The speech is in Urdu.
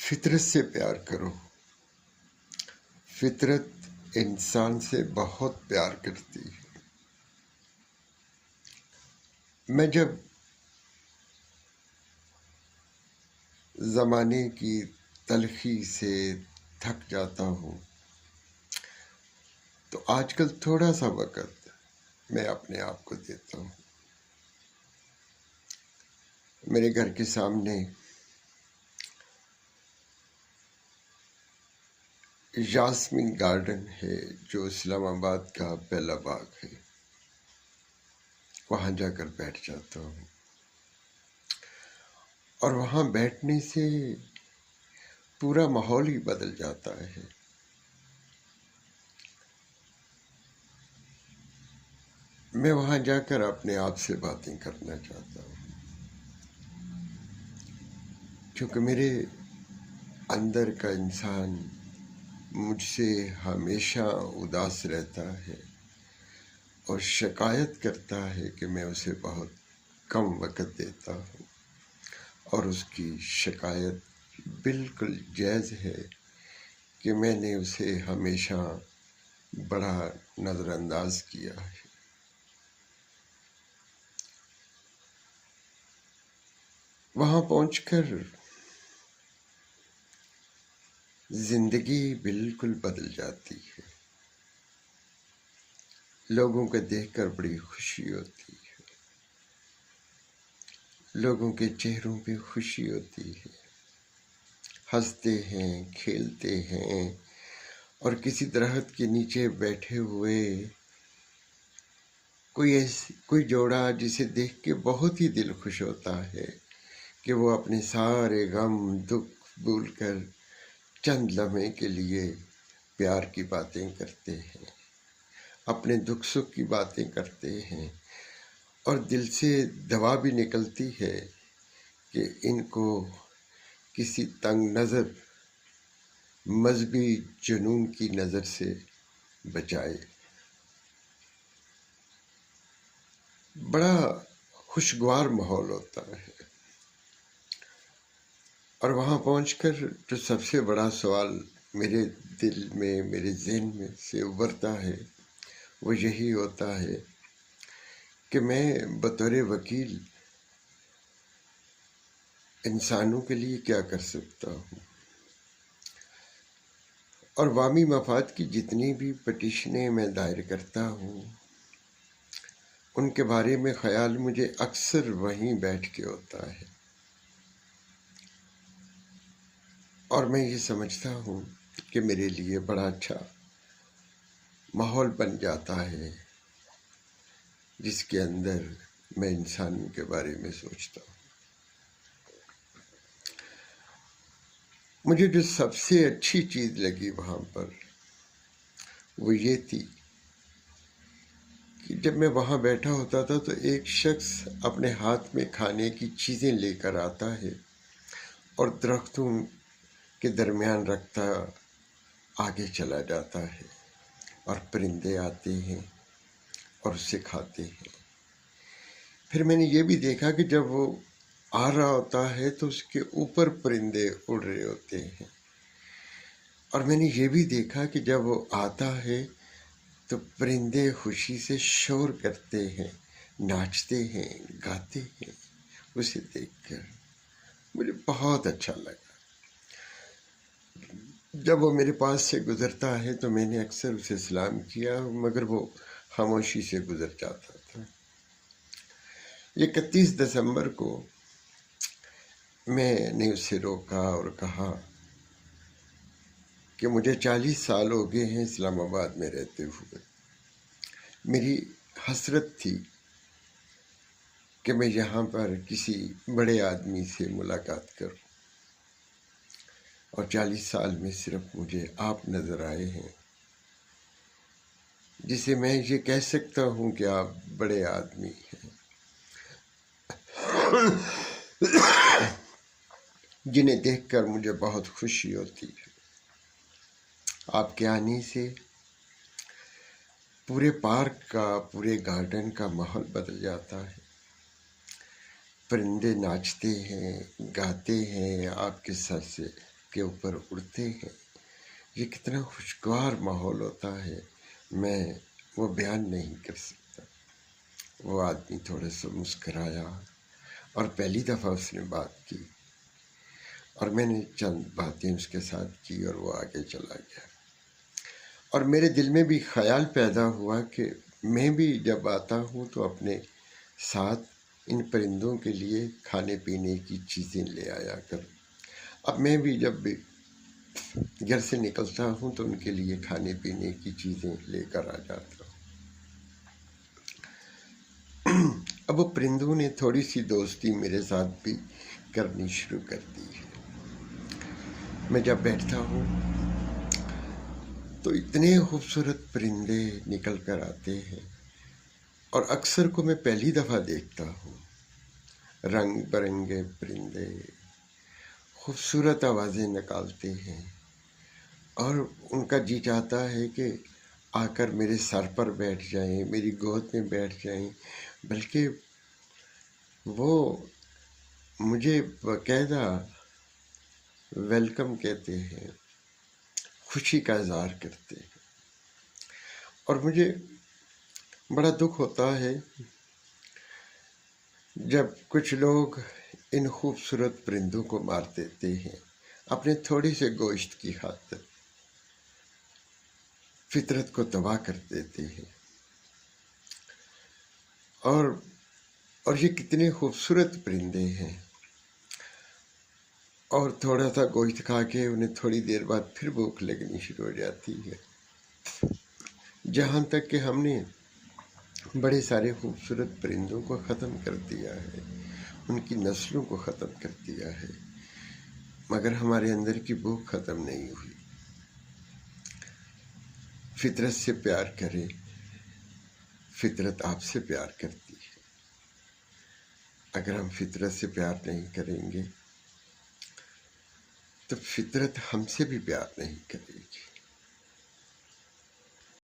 فطرت سے پیار کرو۔ فطرت انسان سے بہت پیار کرتی ہے۔ میں جب زمانے کی تلخی سے تھک جاتا ہوں تو آج کل تھوڑا سا وقت میں اپنے آپ کو دیتا ہوں۔ میرے گھر کے سامنے یاسمین گارڈن ہے جو اسلام آباد کا پہلا باغ ہے، وہاں جا کر بیٹھ جاتا ہوں اور وہاں بیٹھنے سے پورا ماحول ہی بدل جاتا ہے۔ میں وہاں جا کر اپنے آپ سے باتیں کرنا چاہتا ہوں، کیونکہ میرے اندر کا انسان مجھ سے ہمیشہ اداس رہتا ہے اور شکایت کرتا ہے کہ میں اسے بہت کم وقت دیتا ہوں، اور اس کی شکایت بالکل جائز ہے کہ میں نے اسے ہمیشہ بڑا نظر انداز کیا ہے۔ وہاں پہنچ کر زندگی بالکل بدل جاتی ہے۔ لوگوں کو دیکھ کر بڑی خوشی ہوتی ہے، لوگوں کے چہروں پہ خوشی ہوتی ہے، ہنستے ہیں، کھیلتے ہیں، اور کسی درخت کے نیچے بیٹھے ہوئے کوئی جوڑا جسے دیکھ کے بہت ہی دل خوش ہوتا ہے کہ وہ اپنے سارے غم دکھ بھول کر چند لمحے کے لیے پیار کی باتیں کرتے ہیں، اپنے دکھ سکھ کی باتیں کرتے ہیں، اور دل سے دوا بھی نکلتی ہے کہ ان کو کسی تنگ نظر مذہبی جنون کی نظر سے بچائے۔ بڑا خوشگوار ماحول ہوتا ہے، اور وہاں پہنچ کر جو سب سے بڑا سوال میرے دل میں، میرے ذہن میں سے ابھرتا ہے وہ یہی ہوتا ہے کہ میں بطور وکیل انسانوں کے لیے کیا کر سکتا ہوں، اور عوامی مفاد کی جتنی بھی پٹیشنیں میں دائر کرتا ہوں ان کے بارے میں خیال مجھے اکثر وہیں بیٹھ کے ہوتا ہے، اور میں یہ سمجھتا ہوں کہ میرے لیے بڑا اچھا ماحول بن جاتا ہے جس کے اندر میں انسانوں کے بارے میں سوچتا ہوں۔ مجھے جو سب سے اچھی چیز لگی وہاں پر وہ یہ تھی کہ جب میں وہاں بیٹھا ہوتا تھا تو ایک شخص اپنے ہاتھ میں کھانے کی چیزیں لے کر آتا ہے اور درختوں کے درمیان رکھتا آگے چلا جاتا ہے، اور پرندے آتے ہیں اور اسے کھاتے ہیں۔ پھر میں نے یہ بھی دیکھا کہ جب وہ آ رہا ہوتا ہے تو اس کے اوپر پرندے اڑ رہے ہوتے ہیں، اور میں نے یہ بھی دیکھا کہ جب وہ آتا ہے تو پرندے خوشی سے شور کرتے ہیں، ناچتے ہیں، گاتے ہیں۔ اسے دیکھ کر مجھے بہت اچھا لگا۔ جب وہ میرے پاس سے گزرتا ہے تو میں نے اکثر اسے سلام کیا، مگر وہ خاموشی سے گزر جاتا تھا۔ 31 دسمبر کو میں نے اسے روکا اور کہا کہ مجھے 40 سال ہو گئے ہیں اسلام آباد میں رہتے ہوئے۔ میری حسرت تھی کہ میں یہاں پر کسی بڑے آدمی سے ملاقات کروں، اور 40 سال میں صرف مجھے آپ نظر آئے ہیں جسے میں یہ کہہ سکتا ہوں کہ آپ بڑے آدمی ہیں، جنہیں دیکھ کر مجھے بہت خوشی ہوتی ہے۔ آپ کے آنے سے پورے پارک کا، پورے گارڈن کا ماحول بدل جاتا ہے۔ پرندے ناچتے ہیں، گاتے ہیں، آپ کے سر سے کے اوپر اڑتے ہیں، یہ کتنا خوشگوار ماحول ہوتا ہے، میں وہ بیان نہیں کر سکتا۔ وہ آدمی تھوڑا سا مسکرایا اور پہلی دفعہ اس نے بات کی، اور میں نے چند باتیں اس کے ساتھ کی اور وہ آگے چلا گیا۔ اور میرے دل میں بھی خیال پیدا ہوا کہ میں بھی جب آتا ہوں تو اپنے ساتھ ان پرندوں کے لیے کھانے پینے کی چیزیں لے آیا کروں۔ اب میں بھی جب بھی گھر سے نکلتا ہوں تو ان کے لیے کھانے پینے کی چیزیں لے کر آ جاتا ہوں۔ اب وہ پرندوں نے تھوڑی سی دوستی میرے ساتھ بھی کرنی شروع کر دی ہے۔ میں جب بیٹھتا ہوں تو اتنے خوبصورت پرندے نکل کر آتے ہیں، اور اکثر کو میں پہلی دفعہ دیکھتا ہوں۔ رنگ برنگے پرندے خوبصورت آوازیں نکالتے ہیں، اور ان کا جی چاہتا ہے کہ آ کر میرے سر پر بیٹھ جائیں، میری گود میں بیٹھ جائیں، بلکہ وہ مجھے باقاعدہ ویلکم کہتے ہیں، خوشی کا اظہار کرتے ہیں۔ اور مجھے بڑا دکھ ہوتا ہے جب کچھ لوگ ان خوبصورت پرندوں کو مار دیتے ہیں اپنے تھوڑے سے گوشت کی خاطر، فطرت کو تباہ کر دیتے ہیں۔ اور یہ کتنے خوبصورت پرندے ہیں، اور تھوڑا سا گوشت کھا کے انہیں تھوڑی دیر بعد پھر بھوک لگنی شروع ہو جاتی ہے۔ جہاں تک کہ ہم نے بڑے سارے خوبصورت پرندوں کو ختم کر دیا ہے، ان کی نسلوں کو ختم کر دیا ہے، مگر ہمارے اندر کی بھوک ختم نہیں ہوئی۔ فطرت سے پیار کریں، فطرت آپ سے پیار کرتی ہے۔ اگر ہم فطرت سے پیار نہیں کریں گے تو فطرت ہم سے بھی پیار نہیں کرے گی۔